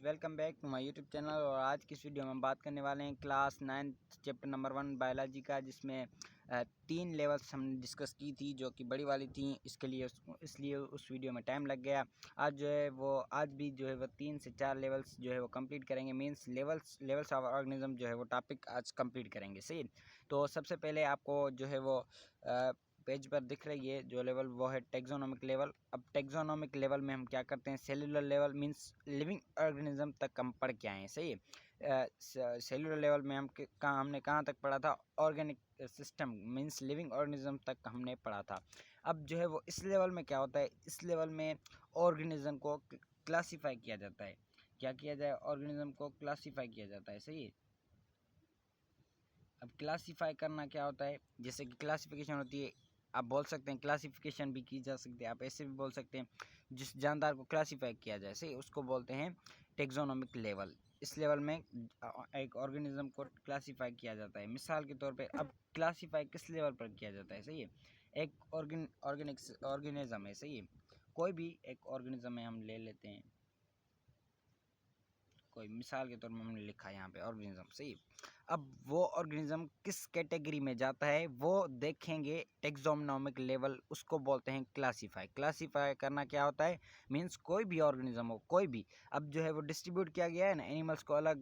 Welcome back to my YouTube channel. और आज की इस वीडियो में हम बात करने वाले हैं क्लास 9 चैप्टर नंबर 1 बायोलॉजी का, जिसमें 3 लेवल्स हमने डिस्कस की थी जो कि बड़ी वाली थी। इसलिए उस वीडियो में टाइम लग गया। आज भी जो है वो 3 से 4 लेवल्स जो है वो कंप्लीट करेंगे। मींस लेवल्स ऑफ ऑर्गेनिज्म जो है वो टॉपिक आज कंप्लीट करेंगे। सही। तो सबसे पहले आपको जो है वो पेज पर दिख रही है जो लेवल, वो है टेक्सोनोमिक लेवल। अब टेक्सोनोमिक लेवल में हम क्या करते हैं, cellular level means living organism तक हम पढ़ के आए हैं। सही है। सेलुलर लेवल में हमने कहाँ तक पढ़ा था, organic system means living organism तक हमने पढ़ा था। अब जो है वो इस लेवल में क्या होता है, इस लेवल में ऑर्गेनिज्म को क्लासीफाई किया जाता है। क्या किया जाए, ऑर्गेनिज्म को क्लासीफाई किया जाता है। सही है। अब क्लासीफाई करना क्या होता है, जैसे कि क्लासिफिकेशन होती है, आप बोल सकते हैं क्लासिफिकेशन भी की जा सकती है, आप ऐसे भी बोल सकते हैं जिस जानदार को क्लासीफाई किया जाए, सही, उसको बोलते हैं टेक्सोनोमिक लेवल। इस लेवल में एक ऑर्गेनिज्म को क्लासीफाई किया जाता है। मिसाल के तौर पे अब क्लासीफाई किस लेवल पर किया जाता है, सही है। एक ऑर्गेनिज्म है, सही है, कोई भी एक ऑर्गेनिज्म है, हम ले लेते हैं कोई, मिसाल के तौर में हमने लिखा है यहाँ पे ऑर्गेनिज्म। सही। अब वो ऑर्गेनिज्म किस कैटेगरी में जाता है वो देखेंगे टेक्सोनोमिक लेवल, उसको बोलते हैं क्लासीफाई करना क्या होता है, मींस कोई भी ऑर्गेनिज्म हो, कोई भी। अब जो है वो डिस्ट्रीब्यूट किया गया है ना, एनिमल्स को अलग,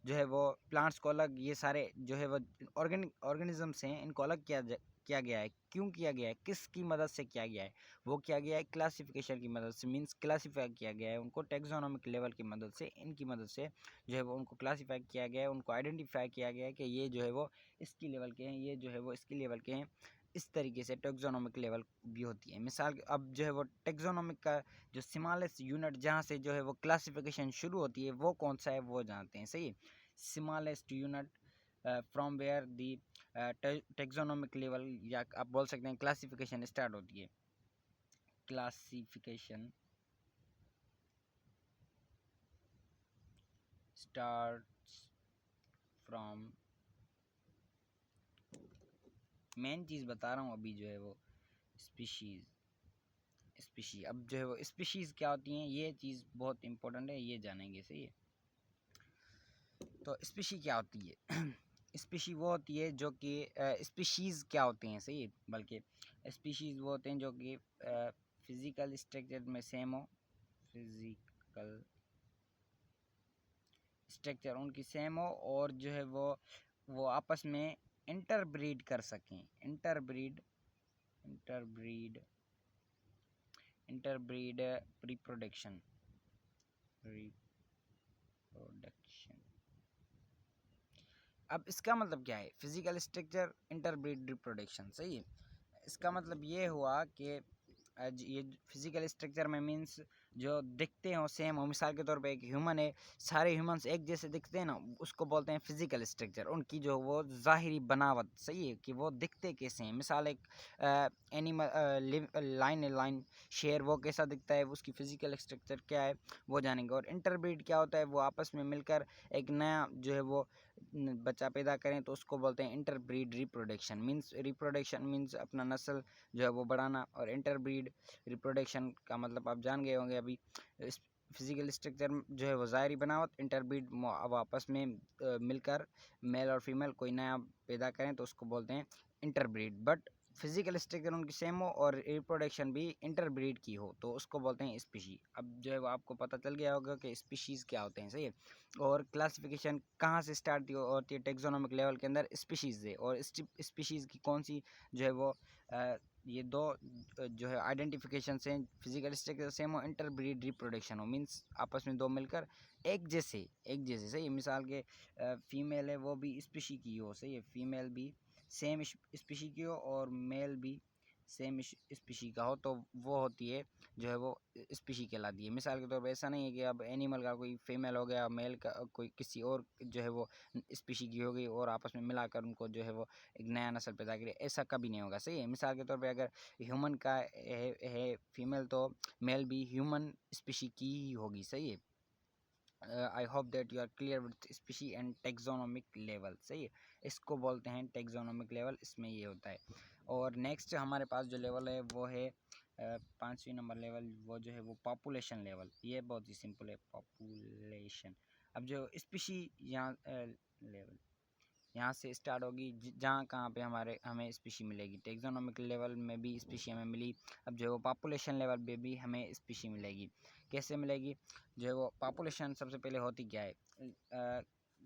जो है वो प्लांट्स को अलग, ये सारे जो है वो ऑर्गेनिजम्स हैं, इनको अलग किया गया है। क्यों किया गया है, किसकी मदद से किया गया है, वो किया गया है क्लासिफिकेशन की मदद से। मींस क्लासीफाई किया गया है उनको टेक्सोनोमिक लेवल की मदद से, इनकी मदद से जो है वो उनको क्लासीफाई किया गया है, उनको आइडेंटिफाई किया गया है कि ये जो है वो इसकी लेवल के हैं, ये जो है वो इसकी लेवल के हैं। इस तरीके से टेक्सोनोमिक लेवल भी होती है। मिसाल, अब जो है वो टेक्सोनोमिक का जो स्मॉलेस्ट यूनिट जहाँ से जो है वो क्लासिफिकेशन शुरू होती है वो कौन सा है, वो जानते हैं। सही। Smallest unit from where the taxonomic level, या आप बोल सकते हैं क्लासिफिकेशन स्टार्ट होती है। क्लासिफिकेशन स्टार्ट्स फ्रॉम, मेन चीज़ बता रहा हूँ अभी, जो है वो स्पीशीज़। अब जो है वो स्पीशीज़ क्या होती हैं, ये चीज़ बहुत इंपॉर्टेंट है, ये जानेंगे। सही है। तो स्पीशी क्या होती है स्पीशी वो होती है जो कि स्पीशीज़ क्या होते हैं, सही है, बल्कि स्पीशीज़ वो होते हैं जो कि फिज़िकल स्ट्रक्चर में सेम हो, फिज़िकल स्ट्रक्चर उनकी सेम हो, और जो है वो आपस में इंटरब्रीड कर सकें। Interbreed reproduction. अब इसका मतलब क्या है, फिजिकल स्ट्रक्चर इंटरब्रीड रिप्रोडक्शन। सही है। इसका मतलब ये हुआ कि ये फिजिकल स्ट्रक्चर में मीन्स जो दिखते हो सेम हो। मिसाल के तौर पे एक ह्यूमन है, सारे ह्यूमंस एक जैसे दिखते हैं ना, उसको बोलते हैं फिजिकल स्ट्रक्चर, उनकी जो वो ज़ाहिरी बनावट। सही है, कि वो दिखते कैसे हैं। मिसाल एक एनिमल लाइन शेर, वो कैसा दिखता है, उसकी फिजिकल स्ट्रक्चर क्या है, वो जानेंगे। और इंटरब्रीड क्या होता है, वो आपस में मिलकर एक नया जो है वो बच्चा पैदा करें, तो उसको बोलते हैं इंटरब्रीड रिप्रोडक्शन। मीन्स अपना नस्ल जो है वो बढ़ाना। और इंटरब्रीड रिप्रोडक्शन का मतलब आप जान गए होंगे अभी। फिजिकल स्ट्रक्चर जो है वो ज़ाहिरी बनावट, इंटरब्रीड आपस में मिलकर मेल और फीमेल कोई नया पैदा करें, तो उसको बोलते हैं इंटरब्रीड। बट फिजिकल स्ट्रक्चर उनकी सेम हो और रिप्रोडक्शन भी इंटरब्रीड की हो, तो उसको बोलते हैं स्पीशी। अब जो है वो आपको पता चल गया होगा कि स्पीशीज़ क्या होते हैं। सही है। और क्लासिफिकेशन कहाँ से स्टार्ट होती है, टेक्सोनोमिक लेवल के अंदर स्पीशीज़ है। और स्पीशीज़ की कौन सी जो है वो ये दो जो है आइडेंटिफिकेशन से, फिजिकल स्ट्रक्चर सेम हो, इंटरब्रीड रिप्रोडक्शन हो, मींस आपस में दो मिलकर एक जैसे। सही है। मिसाल के फीमेल है, वो भी स्पीशी की हो। सही है, फीमेल भी सेम स्पीशी की हो और मेल भी सेम स्पीशी का हो, तो वो होती है जो है वो स्पीशी कहलाती है। मिसाल के तौर पर ऐसा नहीं है कि अब एनिमल का कोई फीमेल हो गया, मेल का कोई किसी और जो है वो स्पीशी की हो गई, और आपस में मिलाकर उनको जो है वो एक नया नस्ल पैदा करे, ऐसा कभी नहीं होगा। सही है। मिसाल के तौर पे अगर ह्यूमन का है फीमेल, तो मेल भी ह्यूमन स्पीशी की ही होगी। सही है। I hope that you are clear with species and taxonomic level. सही है, इसको बोलते हैं टेक्सोनोमिक लेवल, इसमें ये होता है। और नेक्स्ट हमारे पास जो लेवल है वो है 5वीं नंबर लेवल, वो जो है वो पॉपुलेशन लेवल। ये बहुत ही सिंपल है, पॉपुलेशन पॉपुलेशन। अब जो स्पीशी यहाँ लेवल यहाँ से स्टार्ट होगी, जहाँ कहाँ पे हमें स्पीशी मिलेगी। टेक्सोनॉमिक लेवल में भी स्पीशी हमें मिली। अब जो है वो पॉपुलेशन लेवल पे भी हमें स्पीशी मिलेगी। कैसे मिलेगी? जो है वो पॉपुलेशन सबसे पहले होती क्या है,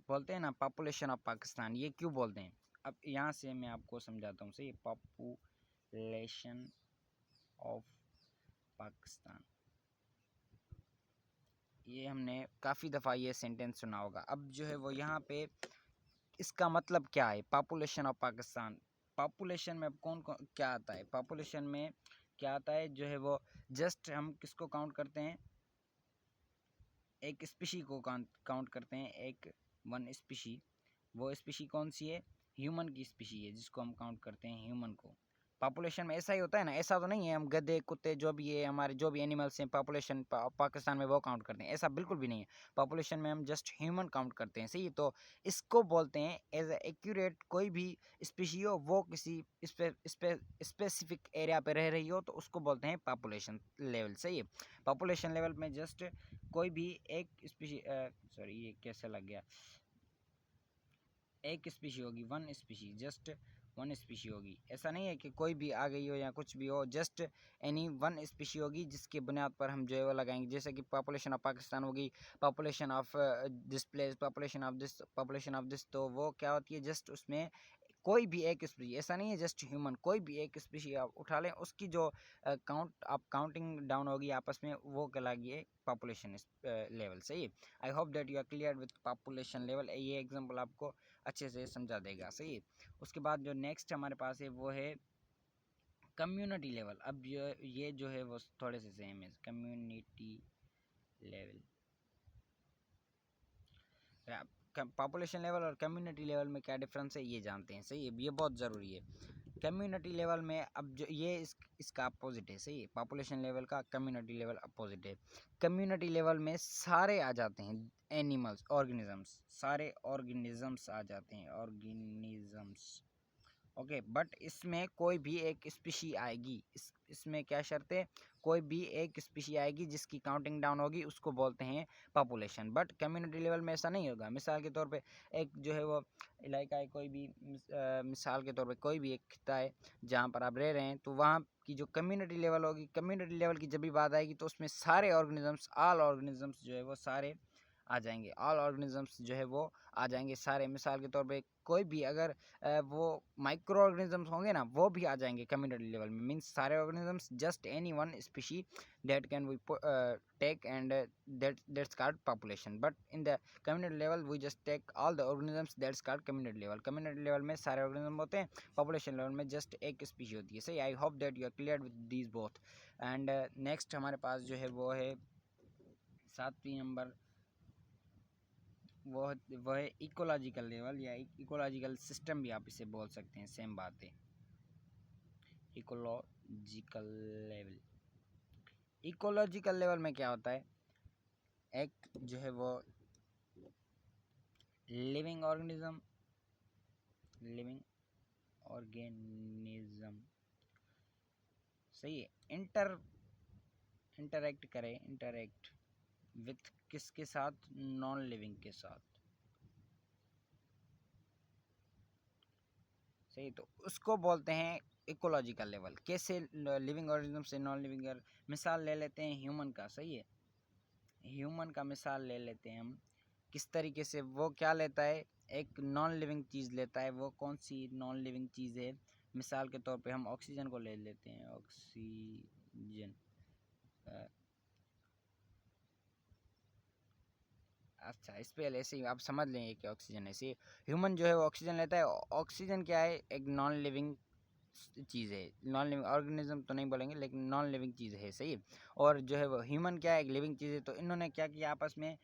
बोलते हैं ना पॉपुलेशन ऑफ पाकिस्तान। ये क्यों बोलते हैं? अब यहाँ से मैं आपको समझाता हूँ। सही, पॉपुलेशन ऑफ पाकिस्तान, ये हमने काफ़ी दफ़ा ये सेंटेंस सुना होगा। अब जो है वो यहाँ पे इसका मतलब क्या है? पॉपुलेशन ऑफ पाकिस्तान, पॉपुलेशन में अब कौन कौन क्या आता है? पॉपुलेशन में क्या आता है? जो है वो जस्ट हम किसको काउंट करते हैं? एक स्पीशी को काउंट करते हैं, एक वन स्पीशी। वो स्पीशी कौन सी है? ह्यूमन की स्पीशी है, जिसको हम काउंट करते हैं ह्यूमन को। पॉपुलेशन में ऐसा ही होता है ना, ऐसा तो नहीं है हम गधे कुत्ते जो भी है हमारे जो भी एनिमल्स हैं पॉपुलेशन पाकिस्तान में वो काउंट करते हैं, ऐसा बिल्कुल भी नहीं है। पॉपुलेशन में हम जस्ट ह्यूमन काउंट करते हैं। सही, तो इसको बोलते हैं एज एक्यूरेट, कोई भी स्पीशी हो वो किसी स्पेसिफिक एरिया पे रह रही हो तो उसको बोलते हैं पॉपुलेशन लेवल। सही है, पॉपुलेशन लेवल में जस्ट कोई भी एक स्पीशी, सॉरी ये कैसे लग गया, एक स्पीशी होगी, one species, just one species होगी। ऐसा नहीं है कि कोई भी आ गई हो या कुछ भी हो, जस्ट एनी वन स्पीशी होगी जिसके बुनियाद पर हम जो है वो लगाएंगे। जैसे कि पॉपुलेशन ऑफ पाकिस्तान होगी, population of this place, population of this, population of this, तो वो क्या होती है? जस्ट उसमें कोई भी एक स्पीशी, ऐसा नहीं है जस्ट ह्यूमन, कोई भी एक स्पीशी आप उठा लें, उसकी जो काउंट आप काउंटिंग डाउन होगी आपस में, वो कहलाएगी पॉपुलेशन लेवल। सही है, I hope that you are clear with population level. ये एग्जांपल आपको अच्छे से समझा देगा। सही है, उसके बाद जो नेक्स्ट हमारे पास है वो है कम्युनिटी लेवल। अब ये जो है वो थोड़े से सेम है, कम्युनिटी लेवल। पॉपुलेशन लेवल और कम्युनिटी लेवल में क्या डिफरेंस है ये जानते हैं। सही है, ये बहुत ज़रूरी है। कम्युनिटी लेवल में अब जो ये इसका अपोजिट है। सही है, पॉपुलेशन लेवल का कम्युनिटी लेवल अपोजिट है। कम्युनिटी लेवल में सारे आ जाते हैं, एनिमल्स, ऑर्गेनिजम्स, सारे ऑर्गेनिजम्स आ जाते हैं, ऑर्गेनिजम्स। ओके, बट इसमें कोई भी एक स्पीशी आएगी, इसमें क्या शर्त है? कोई भी एक स्पीशी आएगी जिसकी काउंटिंग डाउन होगी, उसको बोलते हैं पॉपुलेशन। बट कम्युनिटी लेवल में ऐसा नहीं होगा। मिसाल के तौर पे एक जो है वो इलाका है, कोई भी मिसाल के तौर पे कोई भी एक खिता है जहाँ पर आप रह रहे हैं, तो वहाँ की जो कम्युनिटी लेवल होगी, कम्युनिटी लेवल की जब भी बात आएगी तो उसमें सारे ऑर्गेनिजम्स, ऑल ऑर्गेनिजम्स जो है वो सारे आ जाएंगे, ऑल ऑर्गेनिजम्स जो है वो आ जाएंगे सारे। मिसाल के तौर पे कोई भी अगर वो माइक्रो ऑर्गेनिजम्स होंगे ना, वो भी आ जाएंगे कम्युनिटी लेवल में। मीन्स सारे organisms, just any one species that can we take, and that's called population. But in the community level we just take all the organisms, that's called community level. Community level में सारे organism होते हैं, population level में just एक species होती है। सही, I hope that you are clear with these both. And next हमारे पास जो है वो है 7वीं नंबर, वो है इकोलॉजिकल लेवल या इकोलॉजिकल सिस्टम भी आप इसे बोल सकते हैं, सेम बात है। इकोलॉजिकल लेवल, इकोलॉजिकल लेवल में क्या होता है? एक जो है वो लिविंग ऑर्गेनिज्म, लिविंग ऑर्गेनिज्म, सही है, इंटरेक्ट करे, इंटरेक्ट विथ किसके साथ? नॉन लिविंग के साथ। सही, तो उसको बोलते हैं इकोलॉजिकल लेवल। कैसे? लिविंग ऑर्गेनिज्म से नॉन लिविंग, मिसाल ले लेते हैं ह्यूमन का। सही है, ह्यूमन का मिसाल ले लेते हैं हम। किस तरीके से वो क्या लेता है? एक नॉन लिविंग चीज़ लेता है। वो कौन सी नॉन लिविंग चीज़ है? मिसाल के तौर पे हम ऑक्सीजन को ले लेते हैं, ऑक्सीजन। अच्छा, इस पे ऐसे ही आप समझ लेंगे कि ऑक्सीजन ऐसे ह्यूमन जो है वो ऑक्सीजन लेता है। ऑक्सीजन क्या है? एक नॉन लिविंग चीज़ है, नॉन लिविंग ऑर्गेनिज्म तो नहीं बोलेंगे लेकिन नॉन लिविंग चीज़ है। सही, और जो है वो ह्यूमन क्या है? एक लिविंग चीज़ है। तो इन्होंने क्या किया आपस में?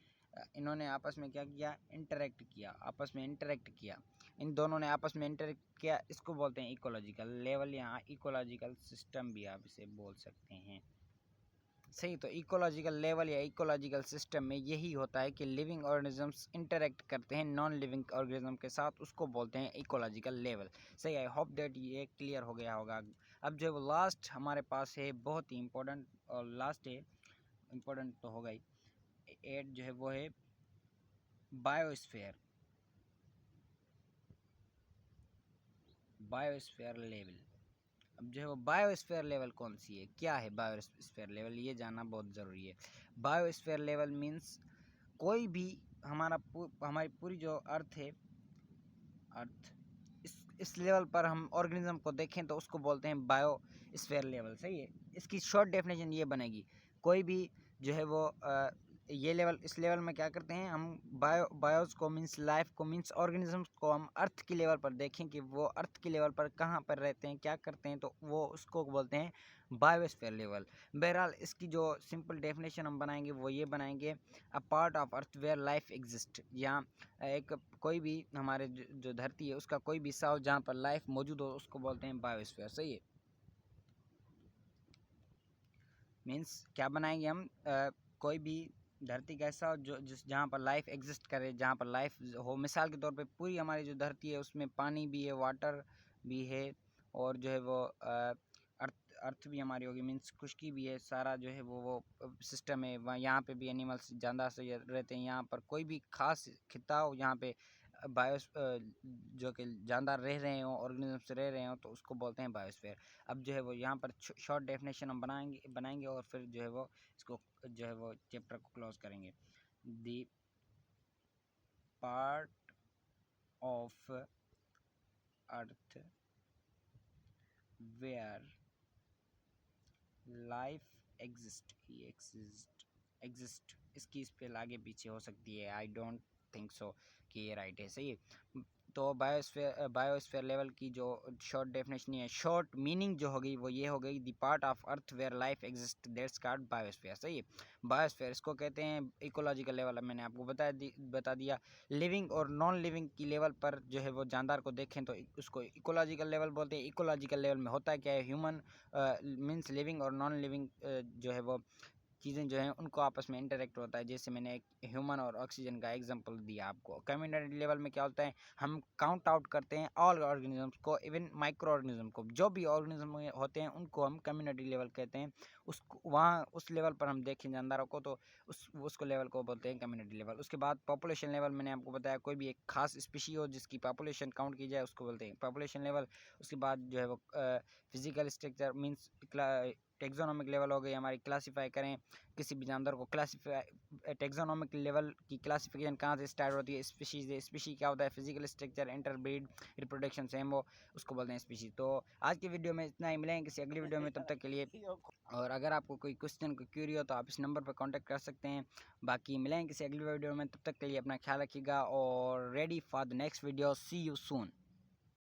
इन्होंने आपस में क्या किया? इंटरेक्ट किया, आपस में इंटरेक्ट किया। इन दोनों ने आपस में इंटरेक्ट किया, इसको बोलते हैं इकोलॉजिकल लेवल, यहाँ इकोलॉजिकल सिस्टम भी आप इसे बोल सकते हैं। सही, तो इकोलॉजिकल लेवल या इकोलॉजिकल सिस्टम में यही होता है कि लिविंग ऑर्गेनिजम्स इंटरेक्ट करते हैं नॉन लिविंग ऑर्गेनिज्म के साथ, उसको बोलते हैं इकोलॉजिकल लेवल। सही, आई होप दैट ये क्लियर हो गया होगा। अब जो वो लास्ट हमारे पास है, बहुत ही इम्पोर्टेंट, और लास्ट है, इम्पोर्टेंट तो होगा ही, 8 जो है वो है बायोस्फीयर, बायोस्फीयर लेवल। अब जो है वो बायोस्फीयर लेवल कौन सी है, क्या है बायोस्फीयर लेवल, ये जानना बहुत ज़रूरी है। बायोस्फीयर लेवल मीन्स कोई भी हमारी पूरी जो अर्थ है, अर्थ, इस लेवल पर हम ऑर्गेनिज्म को देखें तो उसको बोलते हैं बायोस्फीयर लेवल। सही है, इसकी शॉर्ट डेफिनेशन ये बनेगी, कोई भी जो है वो ये लेवल, इस लेवल में क्या करते हैं हम, बायोस को मीन्स लाइफ को मीन्स ऑर्गेनिजम्स को हम अर्थ की लेवल पर देखें कि वो अर्थ की लेवल पर कहाँ पर रहते हैं, क्या करते हैं, तो वो उसको बोलते हैं बायोस्फीयर लेवल। बहरहाल इसकी जो सिंपल डेफिनेशन हम बनाएंगे वो ये बनाएंगे, a part of earth where life exist, या एक कोई भी हमारे जो धरती है उसका कोई भी हिस्सा हो जहाँ पर लाइफ मौजूद हो उसको बोलते हैं बायोस्फीयर। सही है, मीन्स क्या बनाएंगे हम, कोई भी धरती का ऐसा जो जहाँ पर लाइफ एग्जिस्ट करे, जहाँ पर लाइफ हो। मिसाल के तौर पे पूरी हमारी जो धरती है उसमें पानी भी है, वाटर भी है, और जो है वो अर्थ अर्थ भी हमारी होगी, मीन्स खुशकी भी है, सारा जो है वो सिस्टम है वहाँ। यहाँ पे भी एनिमल्स जानदार से रहते हैं, यहाँ पर कोई भी खास खिता हो यहाँ पे बायोस जो कि जानदार रह रहे हों, ऑर्गेनिजम्स रह रहे हों, तो उसको बोलते हैं बायोस्फीयर। अब जो है वो यहाँ पर शॉर्ट डेफिनेशन हम बनाएंगे और फिर जो है वो इसको जो है वो चैप्टर को क्लोज करेंगे। The part of earth where life exist, इसकी स्पेल आगे पीछे हो सकती है, आई डोंट थिंक सो कि ये राइट है। सही है, तो बायोस्फीयर लेवल की जो शॉर्ट डेफिनेशन है, शॉर्ट मीनिंग जो होगी वो ये हो गई, the part of earth where life exist that's called biosphere. सही है, बायोस्फीयर इसको कहते हैं इकोलॉजिकल लेवल। मैंने आपको बता दिया, लिविंग और नॉन लिविंग की लेवल पर जो है वो जानदार को देखें तो उसको इकोलॉजिकल लेवल बोलते हैं। इकोलॉजिकल लेवल में होता है क्या है, ह्यूमन मीन्स लिविंग और नॉन लिविंग जो है वो चीज़ें जो हैं उनको आपस में इंटरेक्ट होता है। जैसे मैंने एक ह्यूमन और ऑक्सीजन का एग्जांपल दिया आपको। कम्युनिटी लेवल में क्या होता है, हम काउंट आउट करते हैं ऑल ऑर्गेनिजम्स को, इवन माइक्रो ऑर्गेनिज्म को, जो भी ऑर्गेनिज्म होते हैं उनको हम कम्युनिटी लेवल कहते हैं। उसको वहाँ उस लेवल पर हम देखें जानदारों को तो उसको लेवल को बोलते हैं कम्युनिटी लेवल। उसके बाद पॉपुलेशन लेवल, मैंने आपको बताया कोई भी एक खास स्पीशी हो जिसकी पॉपुलेशन काउंट की जाए उसको बोलते हैं पॉपुलेशन लेवल। उसके बाद जो है वो physical structure means taxonomic level हो गई हमारी, क्लासीफाई करें किसी भी जानवर को। क्लासीफाई टेक्सोनोमिक लेवल की क्लासिफिकेशन कहाँ से स्टार्ट होती है, स्पीशीज है। स्पीशी क्या होता है, physical structure, interbreed, reproduction same हो, उसको बोलते हैं स्पीशी। तो आज की वीडियो में इतना ही, मिलेंगे किसी अगली वीडियो में, तब तक के लिए। और अगर आपको कोई क्वेश्चन कोई क्यूरी हो तो आप इस नंबर पर कांटेक्ट कर सकते हैं। बाकी मिलेंगे किसी अगली वीडियो में, तब तक के लिए अपना ख्याल रखिएगा और ready for the next video, see you soon.